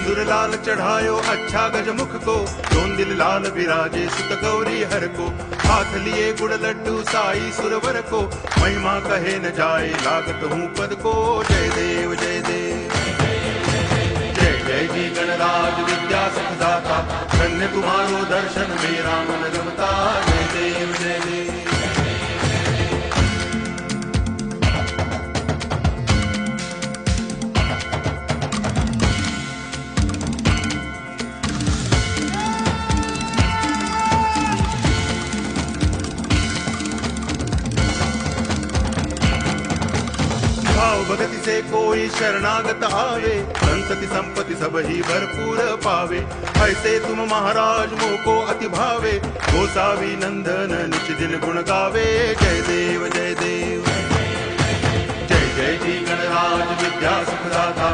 सिंदूर लाल चढ़ायो अच्छा गजमुख को, दोन दिल लाल विराजे सुत गौरी हर को। हाथ लिए गुड़ लड्डू साई सुरवर को, महिमा कहे न जाए लागत हूँ पद को। जय देव जय देव जय जय जी गणराज विद्या सुखदाता, धन्य तुम्हारो दर्शन मेरा मन रमता। जय देव जय देव भगति से कोई शरणागत आवे, संतति संपत्ति सब ही भरपूर पावे। ऐसे तुम महाराज मोह को अति भावे, गोसावी नंदन निच दिन गुण गावे। जय देव जय देव जय जय जी गणराज विद्या सुखदाता,